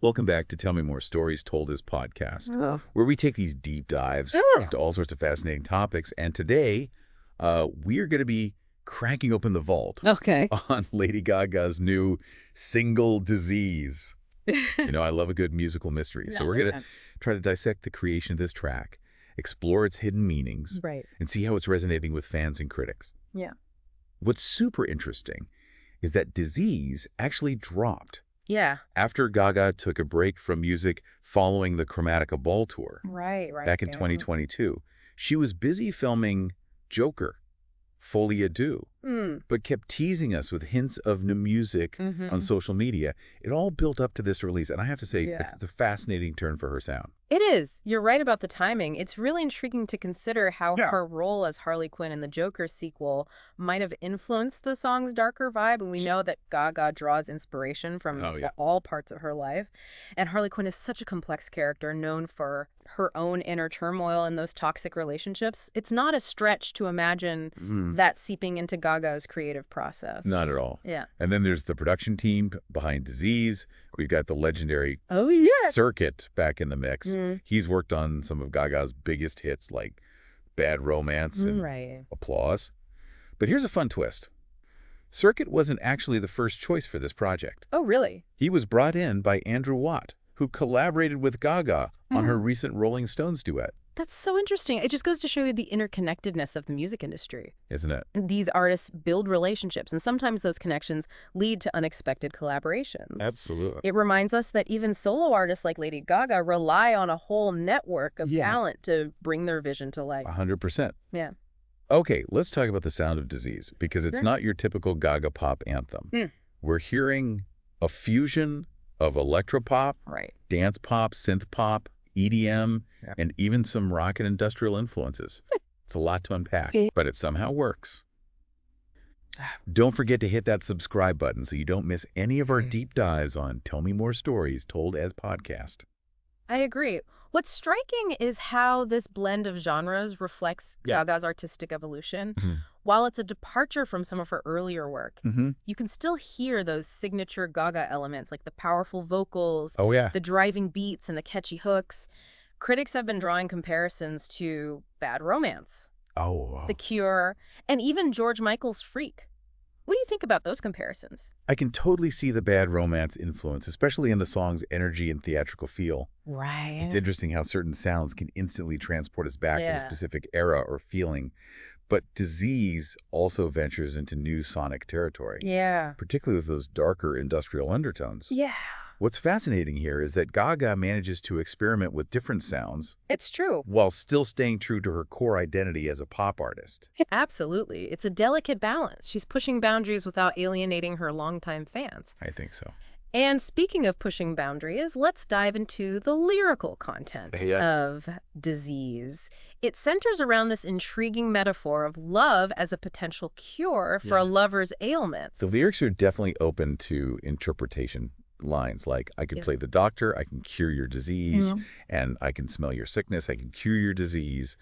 Welcome back to Tell Me More Stories Told as podcast, Oh. where we take these deep dives into all sorts of fascinating topics. And today, we are going to be cracking open the vault Okay. on Lady Gaga's new single, Disease. You know, I love a good musical mystery. So we're going to try to dissect the creation of this track, explore its hidden meanings, Right. and see how it's resonating with fans and critics. Yeah. What's super interesting is that Disease actually dropped Yeah. after Gaga took a break from music following the Chromatica Ball tour Right. back in 2022. She was busy filming Joker, Folie à Deux, but kept teasing us with hints of new music on social media. It all built up to this release, and I have to say, it's a fascinating turn for her sound. It is. You're right about the timing. It's really intriguing to consider how her role as Harley Quinn in the Joker sequel might have influenced the song's darker vibe. And we know that Gaga draws inspiration from all parts of her life. And Harley Quinn is such a complex character, known for her own inner turmoil and those toxic relationships. It's not a stretch to imagine that seeping into Gaga's creative process. Not at all. Yeah. And then there's the production team behind Disease. We've got the legendary Cirkut back in the mix. He's worked on some of Gaga's biggest hits like Bad Romance and Applause. But here's a fun twist. Cirkut wasn't actually the first choice for this project. Oh, really? He was brought in by Andrew Watt, who collaborated with Gaga on her recent Rolling Stones duet. That's so interesting. It just goes to show you the interconnectedness of the music industry. Isn't it? These artists build relationships, and sometimes those connections lead to unexpected collaborations. Absolutely. It reminds us that even solo artists like Lady Gaga rely on a whole network of talent to bring their vision to life. 100%. Yeah. Okay, let's talk about the sound of Disease, because it's not your typical Gaga pop anthem. We're hearing a fusion of electropop, dance pop, synth pop, EDM, and even some rock and industrial influences. It's a lot to unpack, but it somehow works. Don't forget to hit that subscribe button so you don't miss any of our deep dives on Tell Me More Stories Told as podcast. I agree. What's striking is how this blend of genres reflects Gaga's artistic evolution. While it's a departure from some of her earlier work, you can still hear those signature Gaga elements like the powerful vocals, the driving beats, and the catchy hooks. Critics have been drawing comparisons to Bad Romance, The Cure, and even George Michael's Freak. What do you think about those comparisons? I can totally see the Bad Romance influence, especially in the song's energy and theatrical feel. Right. It's interesting how certain sounds can instantly transport us back to a specific era or feeling. But Disease also ventures into new sonic territory. Yeah. Particularly with those darker industrial undertones. Yeah. What's fascinating here is that Gaga manages to experiment with different sounds. It's true. While still staying true to her core identity as a pop artist. Absolutely. It's a delicate balance. She's pushing boundaries without alienating her longtime fans. I think so. And speaking of pushing boundaries, let's dive into the lyrical content of Disease. It centers around this intriguing metaphor of love as a potential cure for a lover's ailment. The lyrics are definitely open to interpretation. Lines like, I could play the doctor, I can cure your disease, and I can smell your sickness, I can cure your disease,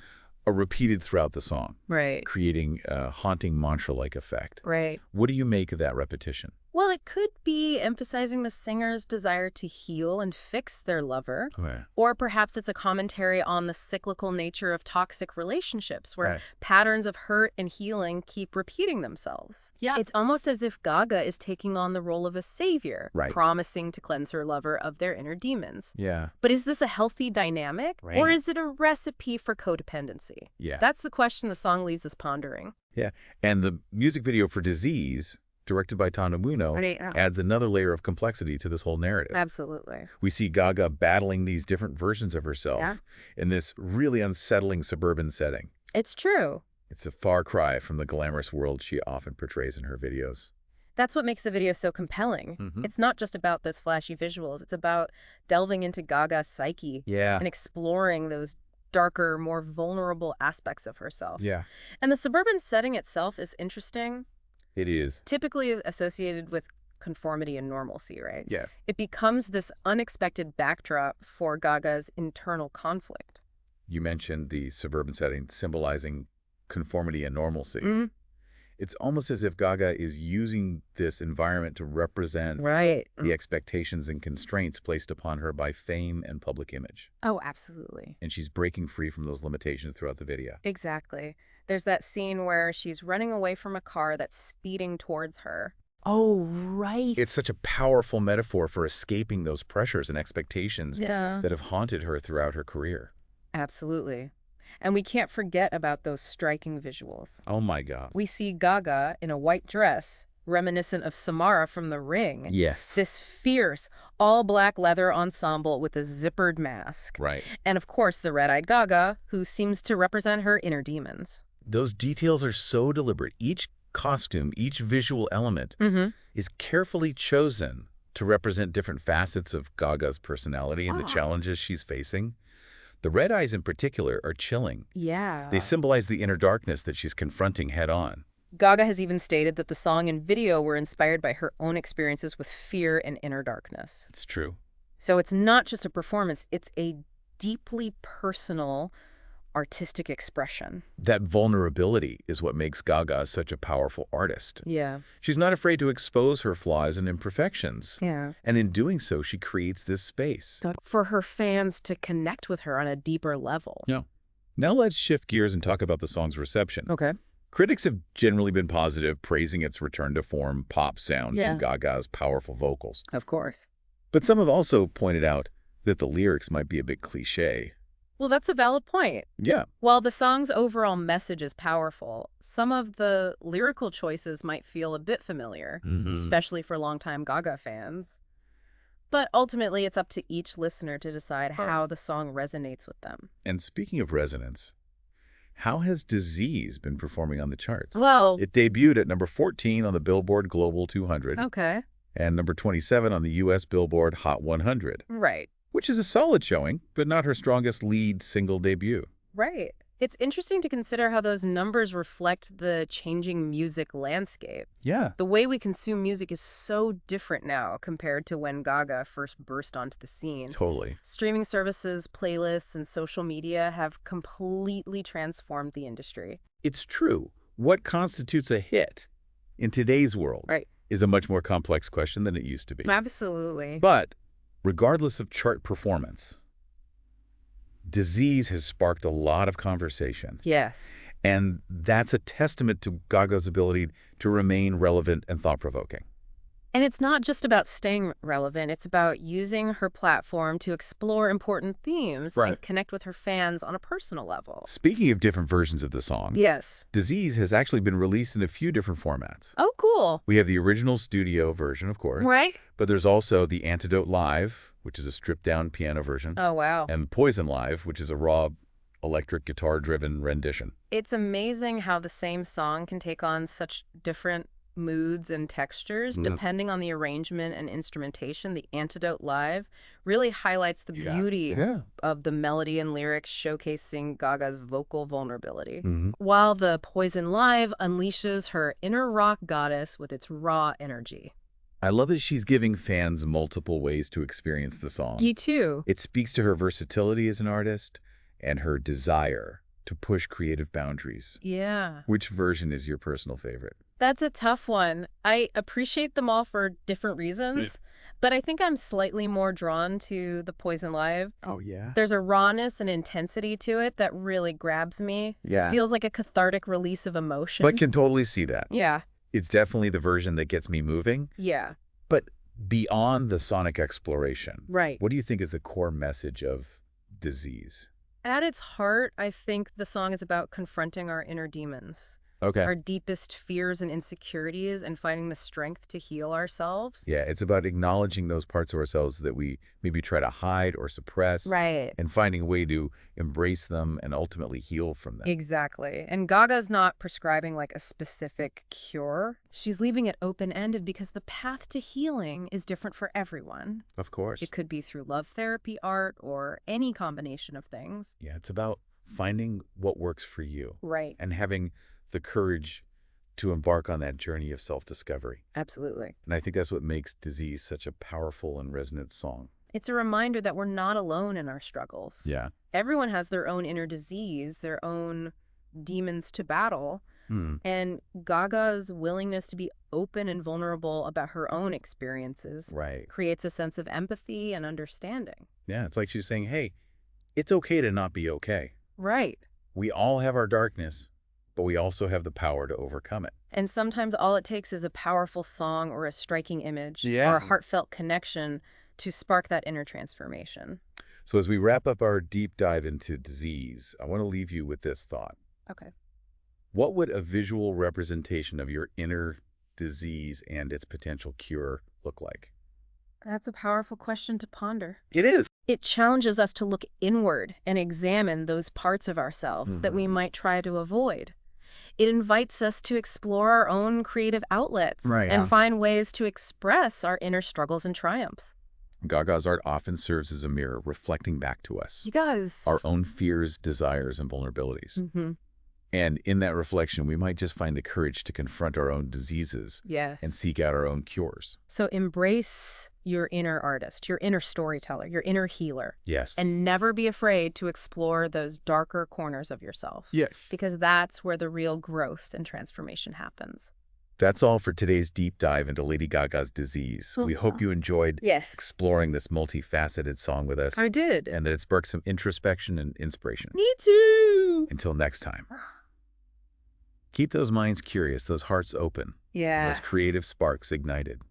are repeated throughout the song. Right. Creating a haunting mantra-like effect. Right. What do you make of that repetition? Well, it could be emphasizing the singer's desire to heal and fix their lover. Or perhaps it's a commentary on the cyclical nature of toxic relationships where patterns of hurt and healing keep repeating themselves. Yeah. It's almost as if Gaga is taking on the role of a savior, promising to cleanse her lover of their inner demons. Yeah. But is this a healthy dynamic? Or is it a recipe for codependency? Yeah. That's the question the song leaves us pondering. Yeah. And the music video for Disease, directed by Tanu Muino, adds another layer of complexity to this whole narrative. Absolutely. We see Gaga battling these different versions of herself in this really unsettling suburban setting. It's true. It's a far cry from the glamorous world she often portrays in her videos. That's what makes the video so compelling. It's not just about those flashy visuals. It's about delving into Gaga's psyche and exploring those darker, more vulnerable aspects of herself. Yeah. And the suburban setting itself is interesting. It is. Typically associated with conformity and normalcy, right? Yeah. It becomes this unexpected backdrop for Gaga's internal conflict. You mentioned the suburban setting symbolizing conformity and normalcy. It's almost as if Gaga is using this environment to represent the expectations and constraints placed upon her by fame and public image. Oh, absolutely. And she's breaking free from those limitations throughout the video. Exactly. There's that scene where she's running away from a car that's speeding towards her. Oh, right. It's such a powerful metaphor for escaping those pressures and expectations that have haunted her throughout her career. Absolutely. And we can't forget about those striking visuals. Oh my God. We see Gaga in a white dress, reminiscent of Samara from The Ring. Yes. This fierce, all-black leather ensemble with a zippered mask. Right. And of course, the red-eyed Gaga, who seems to represent her inner demons. Those details are so deliberate. Each costume, each visual element is carefully chosen to represent different facets of Gaga's personality and the challenges she's facing. The red eyes in particular are chilling. Yeah. They symbolize the inner darkness that she's confronting head-on. Gaga has even stated that the song and video were inspired by her own experiences with fear and inner darkness. It's true. So it's not just a performance, it's a deeply personal artistic expression. That vulnerability is what makes Gaga such a powerful artist. Yeah. She's not afraid to expose her flaws and imperfections. Yeah. And in doing so, she creates this space for her fans to connect with her on a deeper level. Yeah. Now let's shift gears and talk about the song's reception. Okay. Critics have generally been positive, praising its return to form pop sound and Gaga's powerful vocals. Of course. But some have also pointed out that the lyrics might be a bit cliché. Well, that's a valid point. Yeah. While the song's overall message is powerful, some of the lyrical choices might feel a bit familiar, especially for longtime Gaga fans. But ultimately, it's up to each listener to decide how the song resonates with them. And speaking of resonance, how has Disease been performing on the charts? Well, It debuted at number 14 on the Billboard Global 200 okay. and number 27 on the U.S. Billboard Hot 100. Right. Which is a solid showing, but not her strongest lead single debut. Right. It's interesting to consider how those numbers reflect the changing music landscape. Yeah. The way we consume music is so different now compared to when Gaga first burst onto the scene. Totally. Streaming services, playlists, and social media have completely transformed the industry. It's true. What constitutes a hit in today's world is a much more complex question than it used to be. Absolutely. But regardless of chart performance, Disease has sparked a lot of conversation. Yes. And that's a testament to Gaga's ability to remain relevant and thought-provoking. And it's not just about staying relevant. It's about using her platform to explore important themes and connect with her fans on a personal level. Speaking of different versions of the song, Disease has actually been released in a few different formats. Oh, cool. We have the original studio version, of course. Right. But there's also the Antidote Live, which is a stripped-down piano version. Oh, wow. And Poison Live, which is a raw electric guitar-driven rendition. It's amazing how the same song can take on such different moods and textures depending on the arrangement and instrumentation. The Antidote Live really highlights the beauty of the melody and lyrics, showcasing Gaga's vocal vulnerability, while the Poison Live unleashes her inner rock goddess with its raw energy. I love that she's giving fans multiple ways to experience the song. You too. It speaks to her versatility as an artist and her desire to push creative boundaries. Yeah. Which version is your personal favorite? That's a tough one. I appreciate them all for different reasons, but I think I'm slightly more drawn to the Poison Live. Oh, yeah? There's a rawness and intensity to it that really grabs me. Yeah. Feels like a cathartic release of emotion. But can totally see that. Yeah. It's definitely the version that gets me moving. Yeah. But beyond the sonic exploration, right. What do you think is the core message of Disease? At its heart, I think the song is about confronting our inner demons. Okay. Our deepest fears and insecurities and finding the strength to heal ourselves. Yeah, it's about acknowledging those parts of ourselves that we maybe try to hide or suppress. Right. And finding a way to embrace them and ultimately heal from them. Exactly. And Gaga's not prescribing like a specific cure. She's leaving it open-ended because the path to healing is different for everyone. Of course. It could be through love therapy, art, or any combination of things. Yeah, it's about finding what works for you. Right. And having the courage to embark on that journey of self-discovery. Absolutely. And I think that's what makes Disease such a powerful and resonant song. It's a reminder that we're not alone in our struggles. Yeah. Everyone has their own inner disease, their own demons to battle, And Gaga's willingness to be open and vulnerable about her own experiences creates a sense of empathy and understanding. Yeah, it's like she's saying, hey, it's okay to not be okay. Right. We all have our darkness, but we also have the power to overcome it. And sometimes all it takes is a powerful song or a striking image or a heartfelt connection to spark that inner transformation. So as we wrap up our deep dive into disease, I want to leave you with this thought. Okay. What would a visual representation of your inner disease and its potential cure look like? That's a powerful question to ponder. It is. It challenges us to look inward and examine those parts of ourselves that we might try to avoid. It invites us to explore our own creative outlets and find ways to express our inner struggles and triumphs. Gaga's art often serves as a mirror reflecting back to us. You guys. Our own fears, desires, and vulnerabilities. And in that reflection, we might just find the courage to confront our own diseases and seek out our own cures. So embrace your inner artist, your inner storyteller, your inner healer. Yes. And never be afraid to explore those darker corners of yourself. Yes. Because that's where the real growth and transformation happens. That's all for today's deep dive into Lady Gaga's disease. We hope you enjoyed exploring this multifaceted song with us. I did. And that it sparked some introspection and inspiration. Me too. Until next time. Keep those minds curious, those hearts open. Yeah. Those creative sparks ignited.